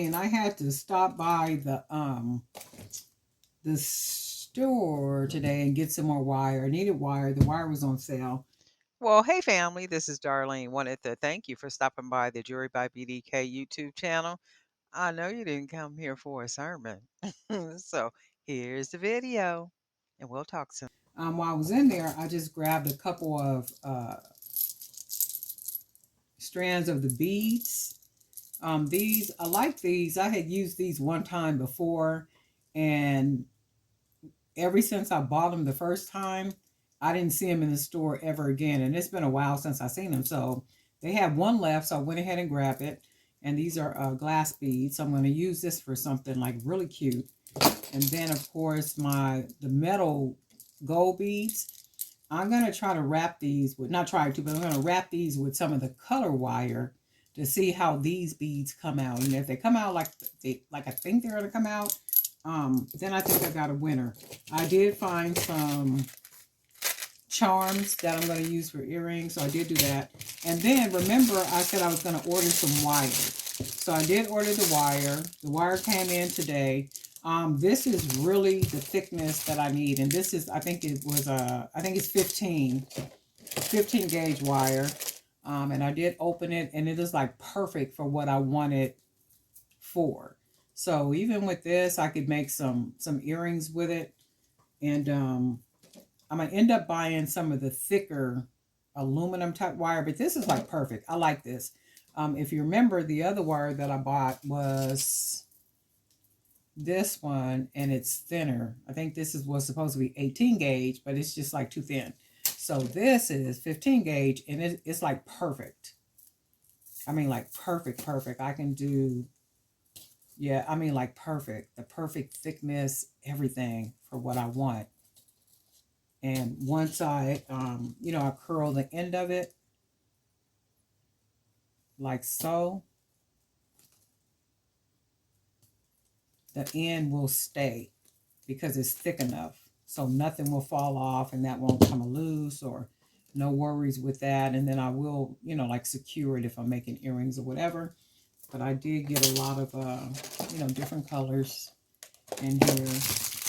And I had to stop by the store today and get some more wire. I needed wire. The wire was on sale. Well, hey family, this is Darlene. Wanted to thank you for stopping by the Jewelry by BDK YouTube channel. I know you didn't come here for a sermon. So here's the video, and we'll talk soon. While I was in there, I just grabbed a couple of strands of the beads. These, I like these. I had used these one time before, and ever since I bought them the first time, I didn't see them in the store ever again. And it's been a while since I seen them. So they have one left, so I went ahead and grabbed it. And these are glass beads. So I'm going to use this for something like really cute. And then of course the metal gold beads. I'm going to try to wrap these with, not try to, but I'm going to wrap these with some of the color wire to see how these beads come out. And if they come out like I think they're going to come out, then I think I got a winner. I did find some charms that I'm going to use for earrings, so I did do that. And then remember I said I was going to order some wire. So I did order the wire. The wire came in today. This is really the thickness that I need, and this is, I think it was I think it's 15 gauge wire. And I did open it, and it is like perfect for what I want it for. So even with this, I could make some earrings with it, and I'm gonna end up buying some of the thicker aluminum type wire. But this is like perfect. I like this. If you remember, the other wire that I bought was this one, and it's thinner. I think this was supposed to be 18 gauge, but it's just like too thin. So this is 15 gauge, and it's like perfect. I mean, like perfect. I can do, yeah, I mean, like perfect. The perfect thickness, everything for what I want. And once I curl the end of it like so, the end will stay because it's thick enough. So nothing will fall off and that won't come loose, or no worries with that. And then I will, like secure it if I'm making earrings or whatever. But I did get a lot of, different colors in here.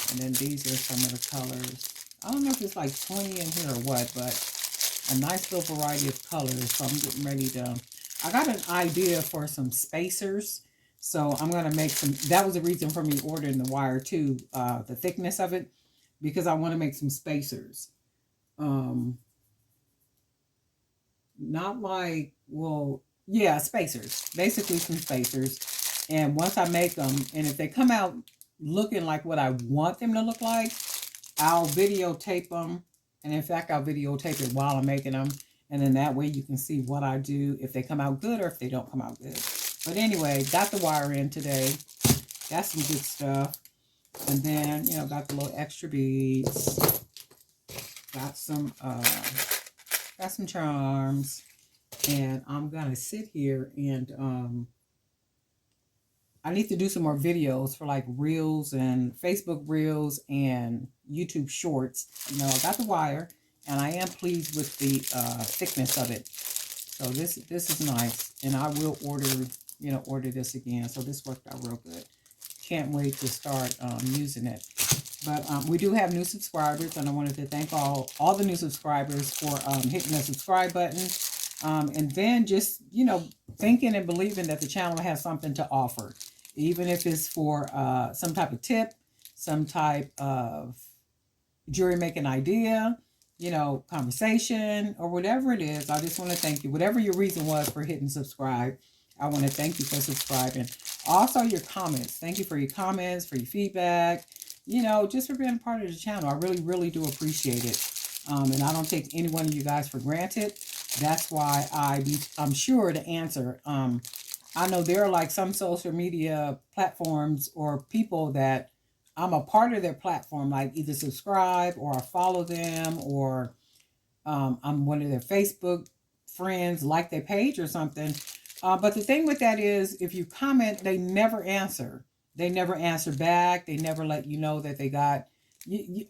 And then these are some of the colors. I don't know if it's like 20 in here or what, but a nice little variety of colors. So I'm getting ready to, I got an idea for some spacers. So I'm going to make some, that was the reason for me ordering the wire too, the thickness of it, because I want to make some spacers. Um, Not like, well, yeah, spacers, basically some spacers. And once I make them, and if they come out looking like what I want them to look like, I'll videotape them. And in fact, I'll videotape it while I'm making them. And then that way you can see what I do, if they come out good or if they don't come out good. But anyway, got the wire in today. Got some good stuff. And then, got the little extra beads. Got some charms. And I'm going to sit here and I need to do some more videos for like reels and Facebook reels and YouTube shorts. I got the wire, and I am pleased with the thickness of it. So this is nice, and I will order this again. So this worked out real good. Can't wait to start using it. But we do have new subscribers, and I wanted to thank all the new subscribers for hitting the subscribe button. And then just, thinking and believing that the channel has something to offer, even if it's for some type of tip, some type of jewelry making idea, conversation, or whatever it is. I just want to thank you. Whatever your reason was for hitting subscribe, I want to thank you for subscribing. Also, your comments. Thank you for your comments, for your feedback, just for being a part of the channel. I really, really do appreciate it. And I don't take any one of you guys for granted. That's why I'm sure to answer. I know there are like some social media platforms or people that I'm a part of their platform, like either subscribe or I follow them, or I'm one of their Facebook friends, like their page or something. But the thing with that is, if you comment, they never answer. They never answer back. They never let you know that they got.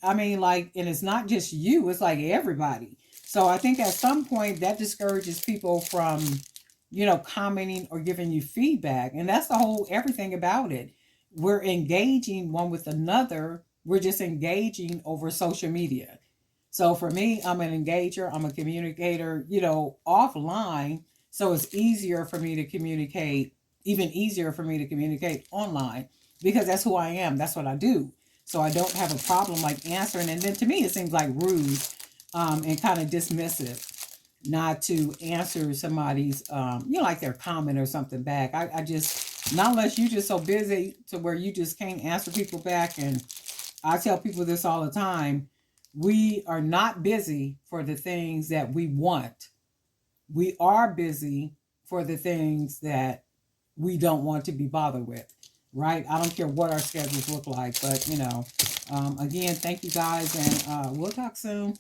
I mean, like, and it's not just you; it's like everybody. So I think at some point that discourages people from, commenting or giving you feedback. And that's the whole everything about it. We're engaging one with another. We're just engaging over social media. So for me, I'm an engager, I'm a communicator, offline. So it's easier for me to communicate, even easier for me to communicate online because that's who I am. That's what I do. So I don't have a problem like answering. And then to me, it seems like rude and kind of dismissive not to answer somebody's, like their comment or something back. I just, not unless you just so busy to where you just can't answer people back. And I tell people this all the time. We are not busy for the things that we want. We are busy for the things that we don't want to be bothered with, right? I don't care what our schedules look like, but again, thank you guys, and we'll talk soon.